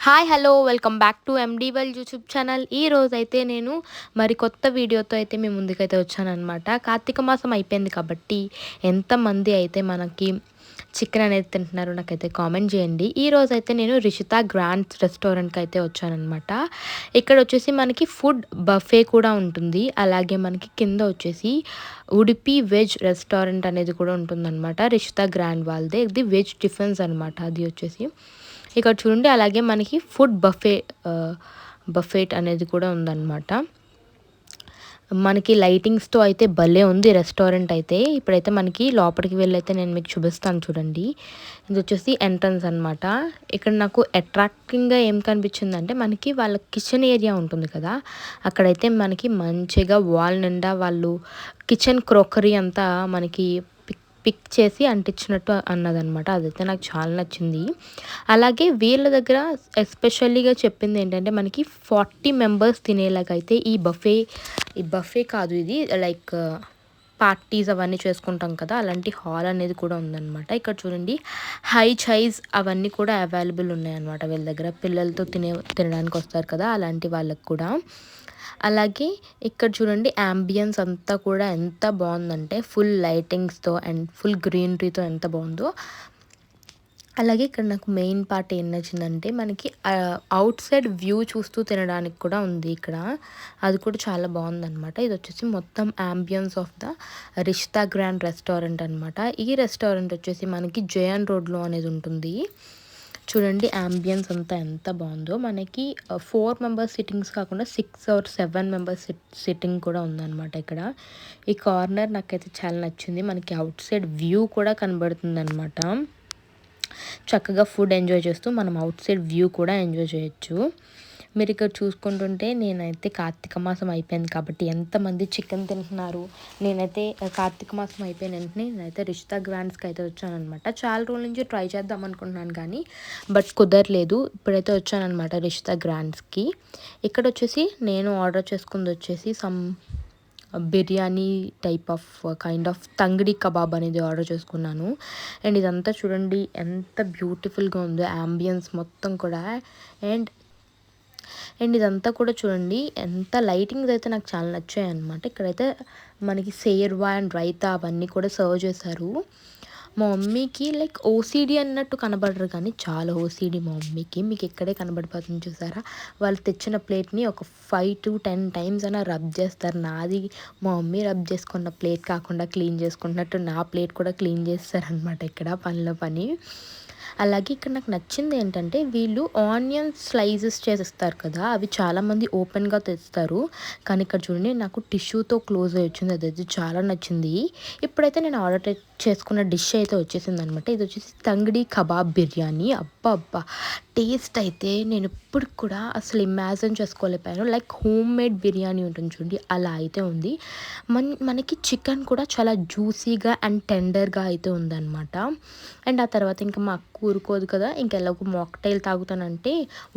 Hi hello welcome back to MD well YouTube channel. ఈ రోజైతే నేను మరి కొత్త వీడియోతో అయితే మీ ముందుకైతే వచ్చానన్నమాట. కార్తీక మాసం అయిపోయింది కాబట్టి ఎంతమంది అయితే మనకి చికెన్ అనేది తింటున్నారో నాకైతే కామెంట్ చేయండి. ఈ రోజైతే నేను రిషిత గ్రాండ్ రెస్టారెంట్కి అయితే వచ్చానన్నమాట. ఇక్కడ వచ్చేసి మనకి ఫుడ్ బఫే కూడా ఉంటుంది. అలాగే మనకి కింద వచ్చేసి ఉడిపి వెజ్ రెస్టారెంట్ అనేది కూడా ఉంటుందన్నమాట. రిషిత గ్రాండ్ వాళ్ళదే ఇది వెజ్ టిఫిన్స్ అనమాట. అది వచ్చేసి ఇక్కడ చూడండి. అలాగే మనకి ఫుడ్ బఫెట్ అనేది కూడా ఉందన్నమాట. మనకి లైటింగ్స్తో అయితే భలే ఉంది రెస్టారెంట్ అయితే. ఇప్పుడైతే మనకి లోపలికి వెళ్ళైతే నేను మీకు చూపిస్తాను చూడండి. ఇది వచ్చేసి ఎంట్రన్స్ అనమాట. ఇక్కడ నాకు అట్రాక్టింగ్గా ఏం కనిపించిందంటే మనకి వాళ్ళ కిచెన్ ఏరియా ఉంటుంది కదా, అక్కడైతే మనకి మంచిగా వాల్ నిండా వాళ్ళు కిచెన్ క్రోకరీ అంతా మనకి పిక్ చేసి అంటించినట్టు అన్నదనమాట. అదైతే నాకు చాలా నచ్చింది. అలాగే వీళ్ళ దగ్గర ఎస్పెషల్లీగా చెప్పింది ఏంటంటే మనకి 40 మెంబర్స్ తినేలాగైతే ఈ బఫే కాదు, ఇది లైక్ పార్టీస్ అవన్నీ చేసుకుంటాం కదా, అలాంటి హాల్ అనేది కూడా ఉందన్నమాట. ఇక్కడ చూడండి హై చైజ్ అవన్నీ కూడా అవైలబుల్ ఉన్నాయన్నమాట వీళ్ళ దగ్గర. పిల్లలతో తినడానికి వస్తారు కదా అలాంటి వాళ్ళకి కూడా. అలాగే ఇక్కడ చూడండి యాంబియన్స్ అంతా కూడా ఎంత బాగుందంటే ఫుల్ లైటింగ్స్తో అండ్ ఫుల్ గ్రీనరీతో ఎంత బాగుందో. అలాగే ఇక్కడ నాకు మెయిన్ పార్ట్ ఏం నచ్చిందంటే మనకి అవుట్ సైడ్ వ్యూ చూస్తూ తినడానికి కూడా ఉంది ఇక్కడ. అది కూడా చాలా బాగుందన్నమాట. ఇది వచ్చేసి మొత్తం ambience of the Rishita grand restaurant అనమాట. ఈ రెస్టారెంట్ వచ్చేసి మనకి జయన్ రోడ్లో అనేది ఉంటుంది. చూడండి యాంబియన్స్ అంతా ఎంత బాగుందో. మనకి 4 మెంబర్స్ సిట్టింగ్స్ కాకుండా 6 or 7 మెంబర్స్ సిట్టింగ్ కూడా ఉందన్నమాట ఇక్కడ. ఈ కార్నర్ నాకైతే చాలా నచ్చింది. మనకి అవుట్ సైడ్ వ్యూ కూడా కనబడుతుంది అనమాట. చక్కగా ఫుడ్ ఎంజాయ్ చేస్తూ మనం అవుట్ సైడ్ వ్యూ కూడా ఎంజాయ్ చేయొచ్చు. మీరు ఇక్కడ చూసుకుంటుంటే నేనైతే కార్తీక మాసం అయిపోయింది కాబట్టి ఎంతమంది చికెన్ తింటున్నారు. నేనైతే కార్తీక మాసం అయిపోయిన వెంటనే నేనైతే రిషిత గ్రాండ్స్కి అయితే వచ్చానమాట. చాలా రోజుల నుంచి ట్రై చేద్దాం అనుకుంటున్నాను కానీ బట్ కుదరలేదు. ఇప్పుడైతే వచ్చానమాట రిషిత గ్రాండ్స్కి. ఇక్కడ వచ్చేసి నేను ఆర్డర్ చేసుకుంది వచ్చేసి some biryani type of kind of tangdi kebab అనేది ఆర్డర్ చేసుకున్నాను. అండ్ ఇదంతా చూడండి ఎంత బ్యూటిఫుల్గా ఉందో యాంబియన్స్ మొత్తం కూడా. అండ్ ఇదంతా కూడా చూడండి ఎంత లైటింగ్స్ అయితే నాకు చాలా నచ్చాయి అనమాట. ఇక్కడైతే మనకి సేర్వా అండ్ రైతా అవన్నీ కూడా సర్వ్ చేశారు. మా మమ్మీకి లైక్ ఓసీడీ అన్నట్టు కనబడరు కానీ చాలా ఓసీడీ మా మమ్మీకి. మీకు ఇక్కడే కనబడిపోతుంది చూసారా. వాళ్ళు తెచ్చిన ప్లేట్ని ఒక 5 to 10 times అయినా రబ్ చేస్తారు. నాది మా మమ్మీ రబ్ చేసుకున్న ప్లేట్ కాకుండా క్లీన్ చేసుకున్నట్టు నా ప్లేట్ కూడా క్లీన్ చేస్తారనమాట ఇక్కడ పనిలో పని. అలాగే ఇక్కడ నాకు నచ్చింది ఏంటంటే వీళ్ళు ఆనియన్ స్లైసెస్ చేసేస్తారు కదా, అవి చాలామంది ఓపెన్గా తెస్తారు కానీ ఇక్కడ చూడండి నాకు టిష్యూతో క్లోజ్ అయ్యి వచ్చింది. అదైతే చాలా నచ్చింది. ఇప్పుడైతే నేను ఆర్డర్ చేసుకున్న డిష్ అయితే వచ్చేసింది అనమాట. ఇది వచ్చేసి తంగడి కబాబ్ బిర్యానీ. అబ్బా టేస్ట్ అయితే నేను ఇప్పుడు కూడా అసలు ఇమాజిన్ చేసుకోలేకపోయాను. లైక్ హోమ్ మేడ్ బిర్యానీ ఉంటుంది చూడండి అలా అయితే ఉంది. మనకి చికెన్ కూడా చాలా జ్యూసీగా అండ్ టెండర్గా అయితే ఉందన్నమాట. అండ్ ఆ తర్వాత ఇంకా మా అక్క ఊరుకోదు కదా, ఇంకెలాగో మాక్టైల్ తాగుతానంటే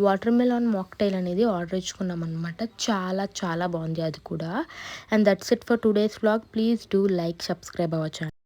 వాటర్ మెలాన్ మాక్టైల్ అనేది ఆర్డర్ ఇచ్చుకున్నాం అనమాట. చాలా చాలా బాగుంది అది కూడా. And that's it for today's vlog. Please do like, subscribe our channel.